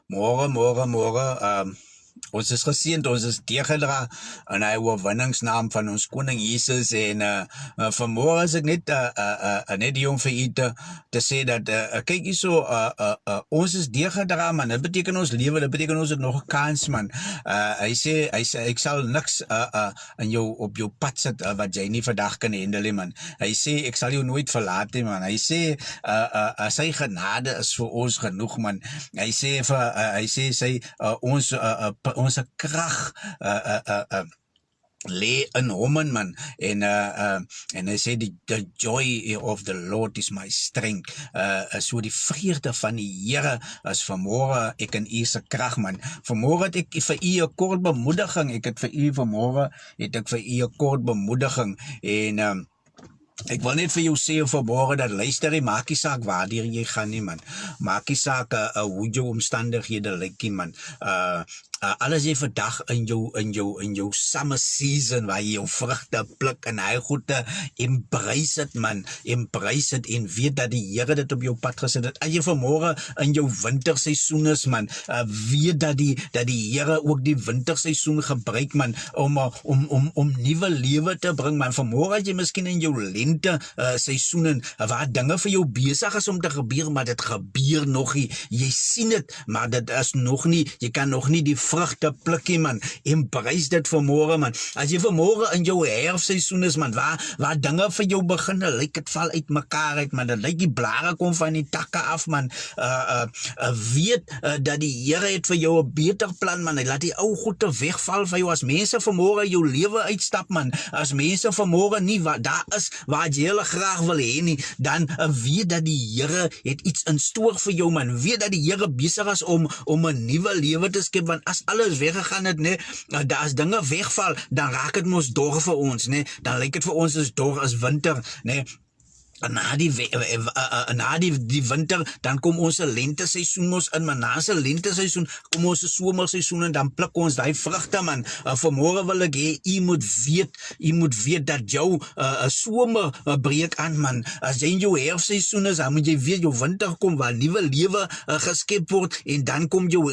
Môre. Ons is geseënd, ons is deurgedra in hy oorwinningsnaam van ons koning Jesus en vanmôre is ek net die jong vir u te sê dat kyk hierso ons is deurgedra man, dit beteken ons lewe, dit beteken ons het nog 'n kans man. Hy sê ek sal niks in jou op jou pad sit wat jy nie vandag kan handle nie man. Hy sê ek sal jou nooit verlaat nie man. Hy sê sy genade is vir ons genoeg man. Hy sê sy ons krag lê in hom man en hy sê the joy of the Lord is my strength. So die vreugde van die Here is vanmôre ek in u se krag man. Vanmôre het ek vir u 'n kort bemoediging. Vanmôre het ek vir u 'n kort bemoediging en ek wil net vir jou sê vanmôre dat luister, maak nie saak waardeur jy gaan nie man. Maak nie saak hoe jou omstandighede lyk nie man. Alles jy vandag in jou summer season waar jy jou vrugte pluk en hy goede embrace het man, embrace het en weet dat die Here dit op jou pad gesit het. As jy vanmôre in jou winterseisoen is man, weet dat die Here ook die winterseisoen gebruik man om nuwe lewe te bring man. Vanmôre as jy miskien in jou lente seisoen waar dinge vir jou besig is om te gebeur, maar dit gebeur nog nie. Jy sien dit, maar dit is nog nie, jy kan nog nie die vrugte plukkie man. Embrace dit vanmôre man. As jy vanmôre in jou herfstseisoen is man, waar dinge vir jou begin lyk dit val uit mekaar uit man. Dit lyk die blare kom van die takke af man. Weet dat die Here het vir jou 'n beter plan man. Hy laat die ou goede wegval vir jou. As mense vanmôre jou lewe uitstap man, as mense vanmôre nie daar is waar jy hulle graag wil hê nie, dan weet dat die Here het iets in stoor vir jou man. Weet dat die Here besig is om 'n nuwe lewe te skep, want as alles weggegaan het, nee, as dinge wegval, dan raak dit mos dor vir ons, nee, dan lyk dit vir ons as dor as winter, nee. Na die winter, dan kom ons lenteseisoen mos in, maar na ons lenteseisoen kom ons somerseisoen en dan pluk ons daai vrugte man. Vanmôre wil ek hê u moet weet dat jou somer breek aan man. As jy in jou herfstseisoen is, dan moet jy weet jou winter kom waar nuwe lewe geskep word en dan kom jou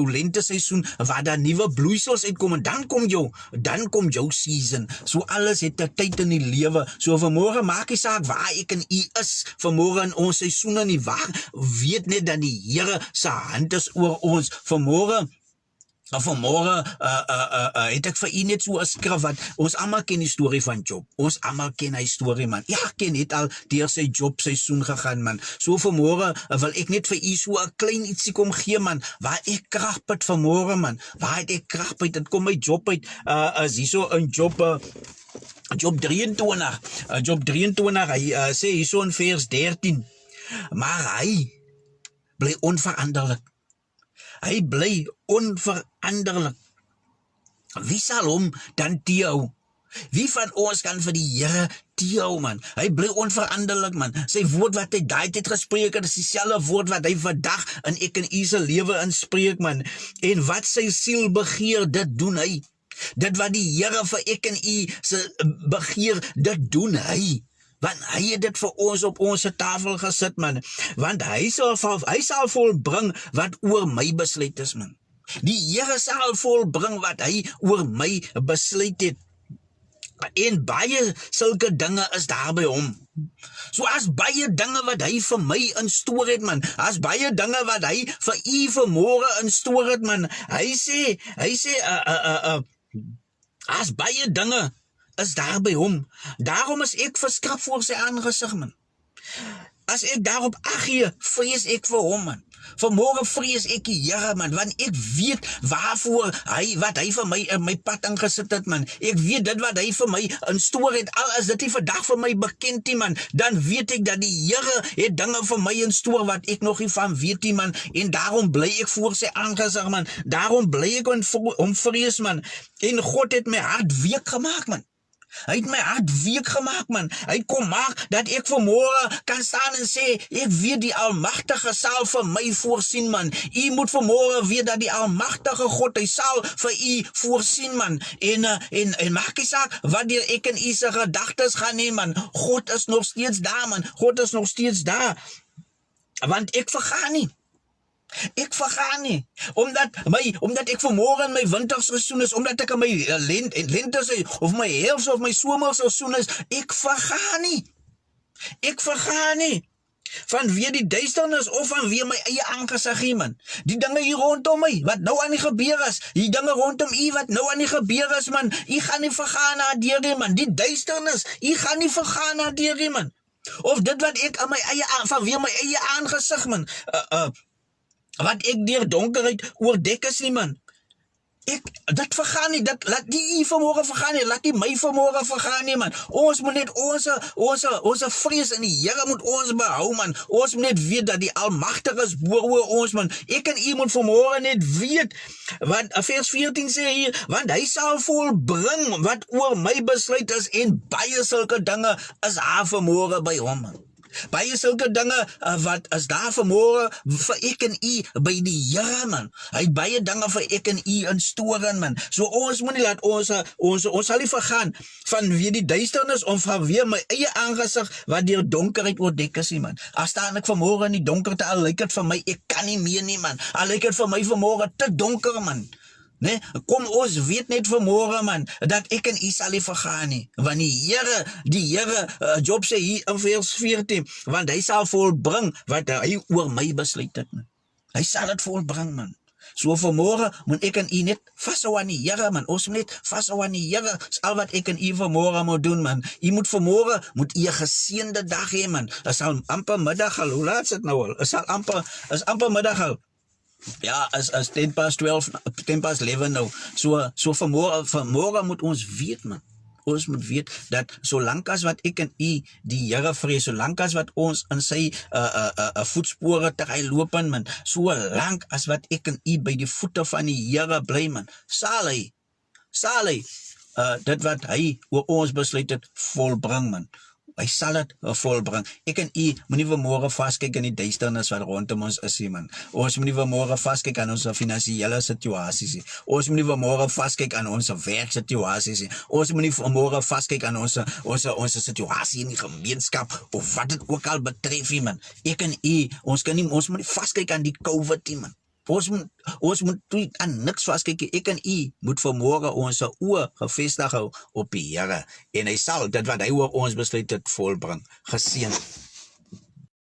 lenteseisoen waar daar nuwe bloeisels uitkom en dan kom jou season. So alles het 'n tyd in die lewe. So vanmôre maak jy saak waar ek en u is vanmôre in ons seisoene nie, waar weet net dat die Here se hand is oor ons. Vanmôre het ek vir u net so 'n skrif wat ons almal ken die storie van Job. Ons almal ken hy storie man. Ja, ken het al deur sy Job seisoen gegaan man. So vanmôre wil ek net vir u so 'n klein ietsie kom gee man, waar ek krag put vanmôre man. Waar het ek krag put? Dit kom my Job uit. As hierso in Job 23, hy sê hierso in vers 13, maar hy bly onveranderlik. Hy bly onveranderlik. Wie sal hom dan teehou? Wie van ons kan vir die Here teehou man? Hy bly onveranderlik man. Sy woord wat hy daai tyd gespreek het, is dieselfde woord wat hy vandag in ek en u se lewe inspreek man. En wat sy siel begeer, dit doen hy. Dit wat die Here vir ek en u se begeer, dit doen hy. Want hy het dit vir ons op ons tafel gesit man. Want hy sal volbring wat oor my besluit is man. Die Here sal volbring wat hy oor my besluit het. En baie sulke dinge is daar by hom. So as baie dinge wat hy vir my instoor het man, as baie dinge wat hy vir u vanmôre instoor het man, hy sê as baie dinge is daar by hom. Daarom is ek verskrik voor sy aangesig man. As ek daarop ag gee, vrees ek vir hom man. Vanmôre vrees ek die Here man, want ek weet waarvoor wat hy vir my in my pad ingesit het man. Ek weet dit wat hy vir my instoor het, al is dit nie vandag vir my bekend nie man, dan weet ek dat die Here het dinge vir my instoor wat ek nog nie van weet nie man, en daarom bly ek voor sy aangesig man. Daarom bly ek om vrees man. En God het my hart week gemaak man. Hy het my hart week gemaak man. Hy kom maak dat ek vanmôre kan staan en sê, ek weet die Almagtige sal vir my voorsien man. U moet vanmôre weet dat die Almagtige God, hy sal vir u voorsien man. En maak nie saak wat deur ek en u se gedagtes gaan nie man. God is nog steeds daar man. God is nog steeds daar. Want ek vergaan nie. Ek vergaan nie, omdat ek vanmôre in my winterseisoen is, omdat ek in my lente of my herfs of my somerseisoen is, ek vergaan nie. Ek vergaan nie. Vanweer die duisternis of vanweer my eie aangesig, man. Die dinge hier rondom my, wat nou aan die gebeur is, die dinge rondom u wat nou aan die gebeur is, man, u gaan nie vergaan na deur, man. Die duisternis, u gaan nie vergaan na deur, man. Of dit wat ek aan my eie vanweer my eie aangesig, man, wat ek deur donkerheid oordek is nie, man. Dat vergaan nie, laat die u vanmôre vergaan nie, laat die my vanmôre vergaan nie, man. Ons moet net ons vrees in die Here moet ons behou, man. Ons moet net weet dat die Almagtige is bo oor ons, man. Ek en u moet vanmôre net weet, want vers 14 sê hier, want hy sal volbring wat oor my besluit is, en baie sulke dinge is daar vanmôre by hom, man. Baie sulke dinge wat is daar vanmôre vir ek en u by die Here, man. Hy het baie dinge vir ek en u in storing, man. So ons moet nie laat ons sal nie vergaan vanweer die duisternis of vanweer my eie aangesig wat deur donkerheid oordek is, man. As staan ek vanmôre in die donkerte, al lyk dit vir my ek kan nie meer nie, man. Al lyk dit vir my vanmôre te donker, man. Nee, kom ons weet net vanmôre, man, dat ek en u sal nie vergaan nie. Want die Here, Job sê hier in vers 14, want hy sal volbring wat hy oor my besluit het, man. Hy sal dit volbring, man. So vanmôre moet ek en u net vashou aan die Here, man. Ons moet net vashou aan die Here. Dis al wat ek en u vanmôre moet doen, man. U moet vanmôre moet u 'n geseënde dag hê, man. Dit sal amper middag al. Hoe laat is dit nou al? Is amper middag al. Ja, as 10 past 12, 10 past 11 nou. So vanmôre moet ons weet, man. Ons moet weet dat solank as wat ek en u die Here vrees, solank as wat ons in sy voetspore terwyl loop, man, solank as wat ek en u by die voete van die Here bly, man, sal hy dit wat hy oor ons besluit het volbring, man. Hy sal dit volbring. Ek en u moenie vanmôre vaskyk in die duisternis wat rondom ons is, man. Ons moenie vanmôre vaskyk aan ons finansiële situasies nie. Ons moenie vanmôre vaskyk aan ons werksituasies nie. Ons moenie vanmôre vaskyk aan ons situasie in die gemeenskap of wat dit ook al betref, man. Ek en u, ons moenie vaskyk aan die COVID nie, man. Ons moet aan niks vaskyk. Ek en u moet vanmôre ons oë gefestig hou op die Here, en hy sal dit wat hy oor ons besluit het volbring. Geseën.